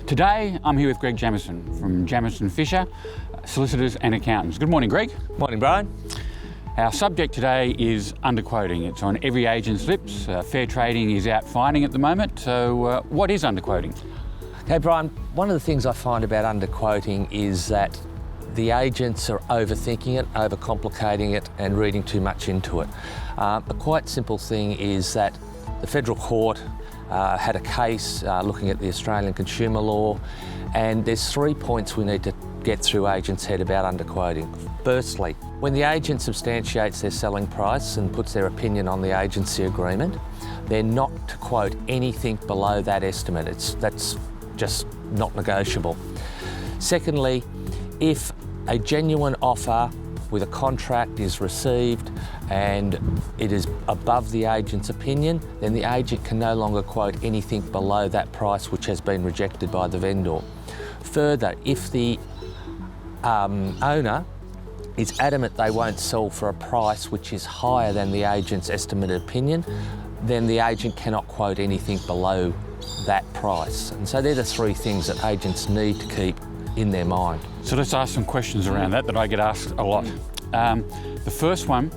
Today, I'm here with Greg Jemmeson from Jemmeson Fisher, solicitors and accountants. Good morning, Greg. Morning, Brian. Our subject today is underquoting. It's on every agent's lips. Fair trading is out fining at the moment. So what is underquoting? Okay, Brian, one of the things I find about underquoting is that the agents are overthinking it, overcomplicating it and reading too much into it. A quite simple thing is that the federal court had a case looking at the Australian consumer law, and there's 3 points we need to get through agents' head about underquoting. Firstly, when the agent substantiates their selling price and puts their opinion on the agency agreement, they're not to quote anything below that estimate. That's just not negotiable. Secondly, if a genuine offer with a contract is received and it is above the agent's opinion, then the agent can no longer quote anything below that price which has been rejected by the vendor. Further, if the owner is adamant they won't sell for a price which is higher than the agent's estimated opinion, then the agent cannot quote anything below that price. And so they're the 3 things that agents need to keep in their mind. So let's ask some questions around that I get asked a lot. The first one,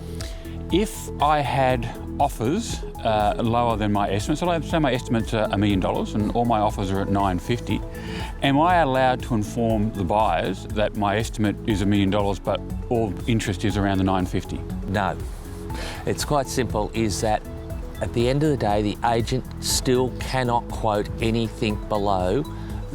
if I had offers lower than my estimate, so let's say my estimate's $1 million and all my offers are at $950, am I allowed to inform the buyers that my estimate is $1 million but all interest is around the $950? No. It's quite simple, is that at the end of the day, the agent still cannot quote anything below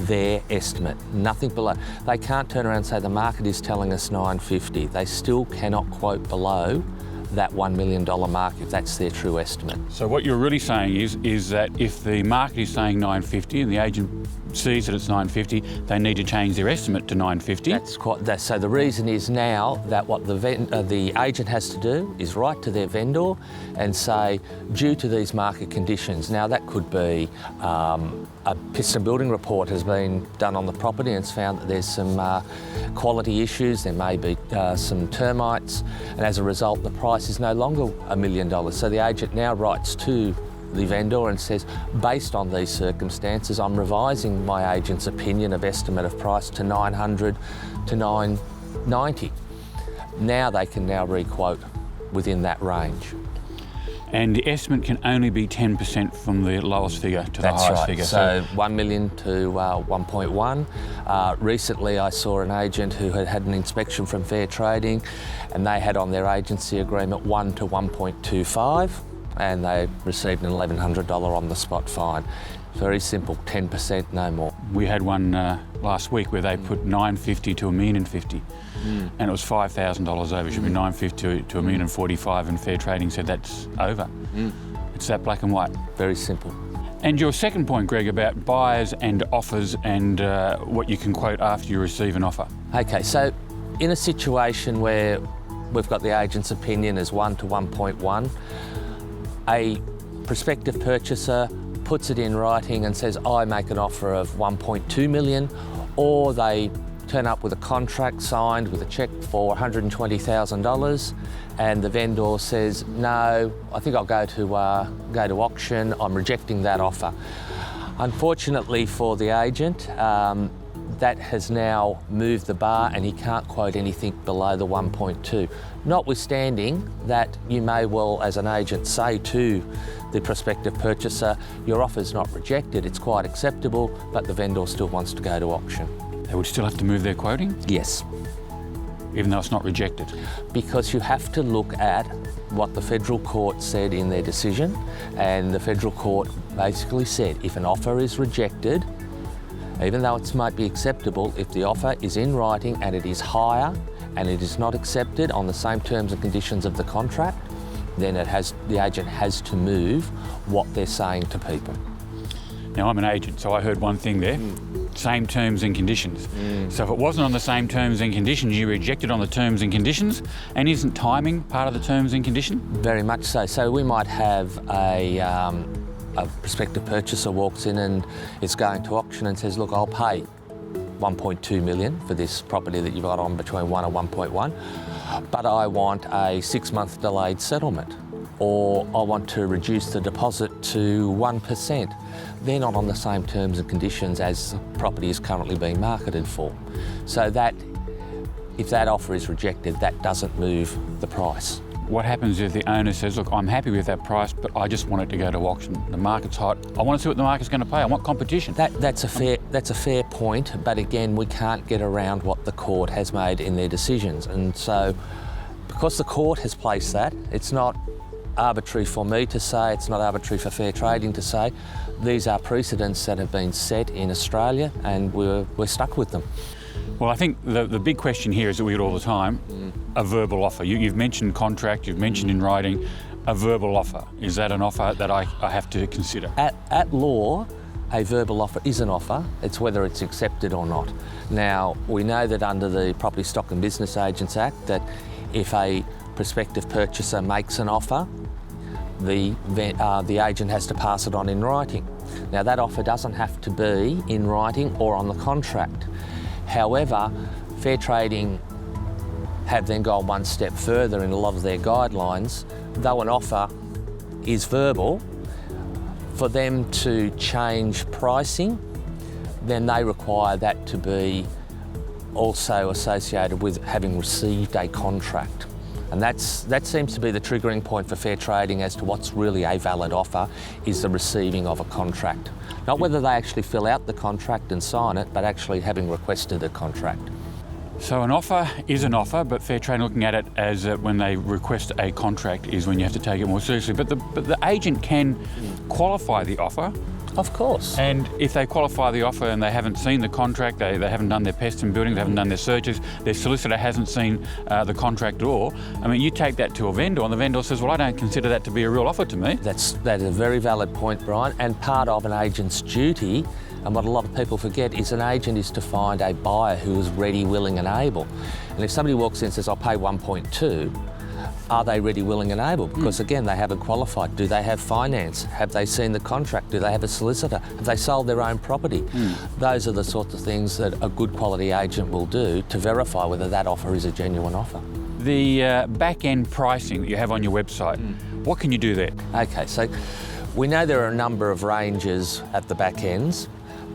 their estimate, nothing below. They can't turn around and say the market is telling us $950. They still cannot quote below that $1 million mark if that's their true estimate. So what you're really saying is that if the market is saying $950 and the agent sees that it's $950, they need to change their estimate to $950. So the reason is now that what the agent has to do is write to their vendor and say, due to these market conditions, now that could be a piston building report has been done on the property and it's found that there's some quality issues, there may be some termites, and as a result the price is no longer $1 million. So the agent now writes to the vendor and says, based on these circumstances, I'm revising my agent's opinion of estimate of price to $900 to $990. Now they can now requote within that range. And the estimate can only be 10% from the lowest figure to the highest figure. So 1 million to 1.1. Recently I saw an agent who had had an inspection from Fair Trading and they had on their agency agreement 1 to 1.25 and they received an $1,100 on the spot fine. Very simple, 10%, no more. We had one last week where they put $950 to $1,050,000 and it was $5,000 over. It should be $950 to $1,045,000 and Fair Trading said that's over. It's that black and white. Very simple. And your second point, Greg, about buyers and offers and what you can quote after you receive an offer. Okay, so in a situation where we've got the agent's opinion as 1 to 1.1, a prospective purchaser puts it in writing and says, I make an offer of 1.2 million, or they turn up with a contract signed with a cheque for $120,000 and the vendor says, no, I think I'll go to auction, I'm rejecting that offer. Unfortunately for the agent, that has now moved the bar and he can't quote anything below the 1.2. Notwithstanding that you may well, as an agent, say to the prospective purchaser, your offer's not rejected, it's quite acceptable, but the vendor still wants to go to auction. They would still have to move their quoting? Yes. Even though it's not rejected? Because you have to look at what the federal court said in their decision, and the federal court basically said if an offer is rejected, even though it might be acceptable, if the offer is in writing and it is higher and it is not accepted on the same terms and conditions of the contract, then the agent has to move what they're saying to people. Now I'm an agent, so I heard one thing there, same terms and conditions. So if it wasn't on the same terms and conditions, you rejected on the terms and conditions, and isn't timing part of the terms and condition? Very much so. So we might have a prospective purchaser walks in and is going to auction and says, look, I'll pay 1.2 million for this property that you've got on between 1 and 1.1, but I want a 6-month delayed settlement. or I want to reduce the deposit to 1%. They're not on the same terms and conditions as the property is currently being marketed for. So that, if that offer is rejected, that doesn't move the price. What happens if the owner says, look, I'm happy with that price, but I just want it to go to auction. The market's hot. I want to see what the market's going to pay. I want competition. That's a fair point, but again, we can't get around what the court has made in their decisions. And so, because the court has placed that, it's not arbitrary for me to say, it's not arbitrary for fair trading to say. These are precedents that have been set in Australia, and we're stuck with them. Well, I think the big question here is that we get all the time, a verbal offer. You've mentioned contract, you've mentioned in writing, a verbal offer. Is that an offer that I have to consider? At law, a verbal offer is an offer. It's whether it's accepted or not. Now, we know that under the Property Stock and Business Agents Act that if a prospective purchaser makes an offer, the agent has to pass it on in writing. Now, that offer doesn't have to be in writing or on the contract. However, fair trading have then gone one step further in a lot of their guidelines. Though an offer is verbal, for them to change pricing, then they require that to be also associated with having received a contract. And that seems to be the triggering point for fair trading as to what's really a valid offer, is the receiving of a contract. Not whether they actually fill out the contract and sign it, but actually having requested a contract. So an offer is an offer, but fair trade looking at it as when they request a contract is when you have to take it more seriously. But the agent can qualify the offer. Of course. And if they qualify the offer and they haven't seen the contract, they haven't done their pest and building, they haven't done their searches, their solicitor hasn't seen the contract at all, I mean, you take that to a vendor and the vendor says, well, I don't consider that to be a real offer to me. That is a very valid point, Brian, and part of an agent's duty, and what a lot of people forget, is an agent is to find a buyer who is ready, willing and able. And if somebody walks in and says, I'll pay 1.2, are they ready, willing and able? Because again, they haven't qualified. Do they have finance? Have they seen the contract? Do they have a solicitor? Have they sold their own property? Those are the sorts of things that a good quality agent will do to verify whether that offer is a genuine offer. The back-end pricing that you have on your website, what can you do there? Okay, so we know there are a number of ranges at the back ends,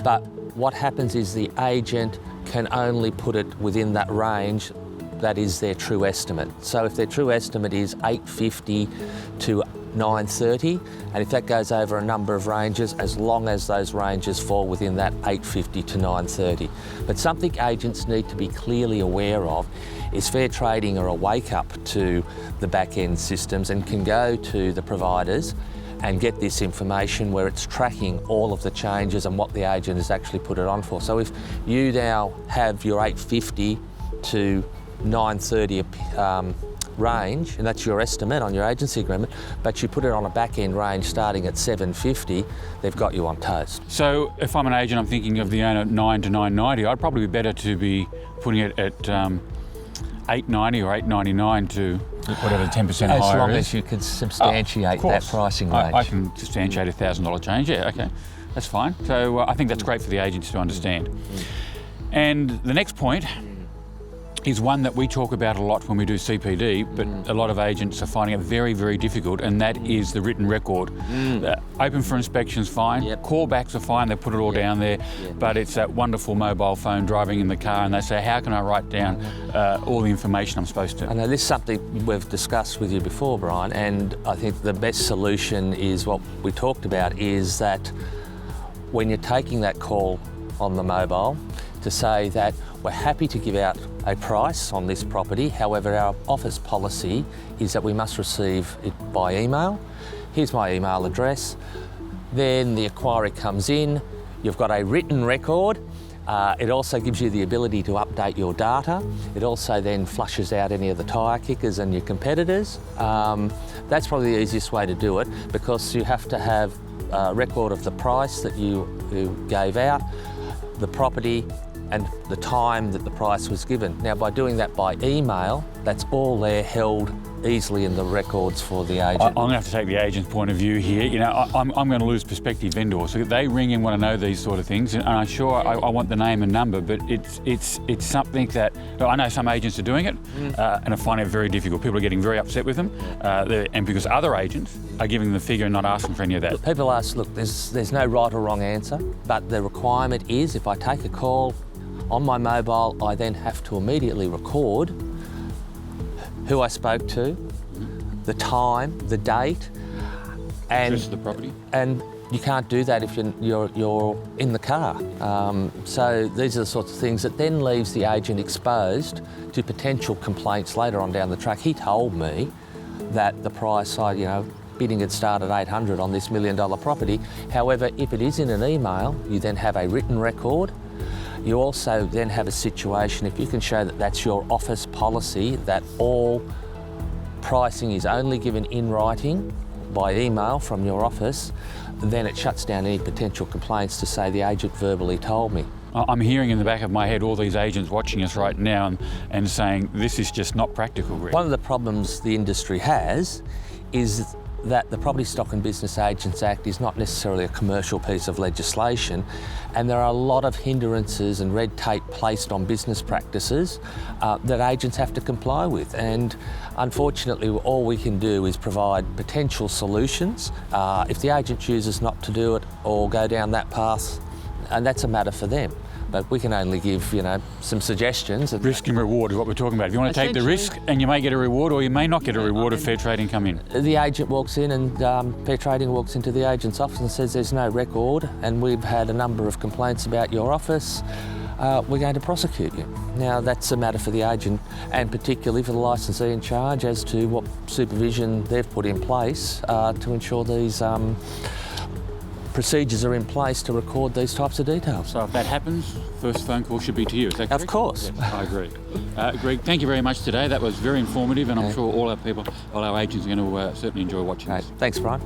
but what happens is the agent can only put it within that range that is their true estimate. So if their true estimate is $850 to $930, and if that goes over a number of ranges, as long as those ranges fall within that $850 to $930. But something agents need to be clearly aware of is fair trading are a wake up to the back end systems and can go to the providers and get this information where it's tracking all of the changes and what the agent has actually put it on for. So if you now have your $850 to $930 range, and that's your estimate on your agency agreement, but you put it on a back-end range starting at $750, they've got you on toast. So if I'm an agent, I'm thinking of the owner $9 to $990, I'd probably be better to be putting it at $890 or $899 to whatever the 10% higher is. As long as you can substantiate that pricing range. I can substantiate a $1,000 change, yeah, okay, that's fine. So I think that's great for the agents to understand. And the next point is one that we talk about a lot when we do CPD, but a lot of agents are finding it very, very difficult, and that is the written record. Open for inspection's fine, callbacks are fine, they put it all down there, but it's that wonderful mobile phone driving in the car and they say, how can I write down all the information I'm supposed to? I know this is something we've discussed with you before, Brian, and I think the best solution is what we talked about, is that when you're taking that call on the mobile, to say that we're happy to give out a price on this property, however our office policy is that we must receive it by email. Here's my email address. Then the inquiry comes in, you've got a written record. It also gives you the ability to update your data. It also then flushes out any of the tyre kickers and your competitors. That's probably the easiest way to do it, because you have to have a record of the price that you gave out, the property, and the time that the price was given. Now, by doing that by email, that's all there held easily in the records for the agent. I'm going to have to take the agent's point of view here. You know, I'm going to lose prospective vendors. So they ring in, want to know these sort of things, and I'm sure I want the name and number, but it's something that I know some agents are doing it, and I find it very difficult. People are getting very upset with them, and because other agents are giving them the figure and not asking for any of that. People ask, look, there's no right or wrong answer, but the requirement is if I take a call on my mobile, I then have to immediately record who I spoke to, the time, the date, and Address of the property. And you can't do that if you're in the car. So these are the sorts of things that then leaves the agent exposed to potential complaints later on down the track. He told me that the price, bidding had started at $800 on this $1 million property. However, if it is in an email, you then have a written record. You also then have a situation, if you can show that that's your office policy, that all pricing is only given in writing by email from your office, then it shuts down any potential complaints to say the agent verbally told me. I'm hearing in the back of my head all these agents watching us right now and saying this is just not practical, Greg. One of the problems the industry has is that the Property Stock and Business Agents Act is not necessarily a commercial piece of legislation, and there are a lot of hindrances and red tape placed on business practices that agents have to comply with. And unfortunately, all we can do is provide potential solutions. If the agent chooses not to do it or go down that path, and that's a matter for them. But we can only give, some suggestions. Risk and reward is what we're talking about. If you want to take the risk, and you may get a reward, or you may not get a reward if fair trading come in. The agent walks in and fair trading walks into the agent's office and says there's no record and we've had a number of complaints about your office. We're going to prosecute you. Now that's a matter for the agent, and particularly for the licensee in charge as to what supervision they've put in place to ensure these procedures are in place to record these types of details. So if that happens, first phone call should be to you, is that correct? Of course. Yes, I agree. Greg, thank you very much today. That was very informative, and I'm sure all our agents are going to certainly enjoy watching this. Thanks, Brian.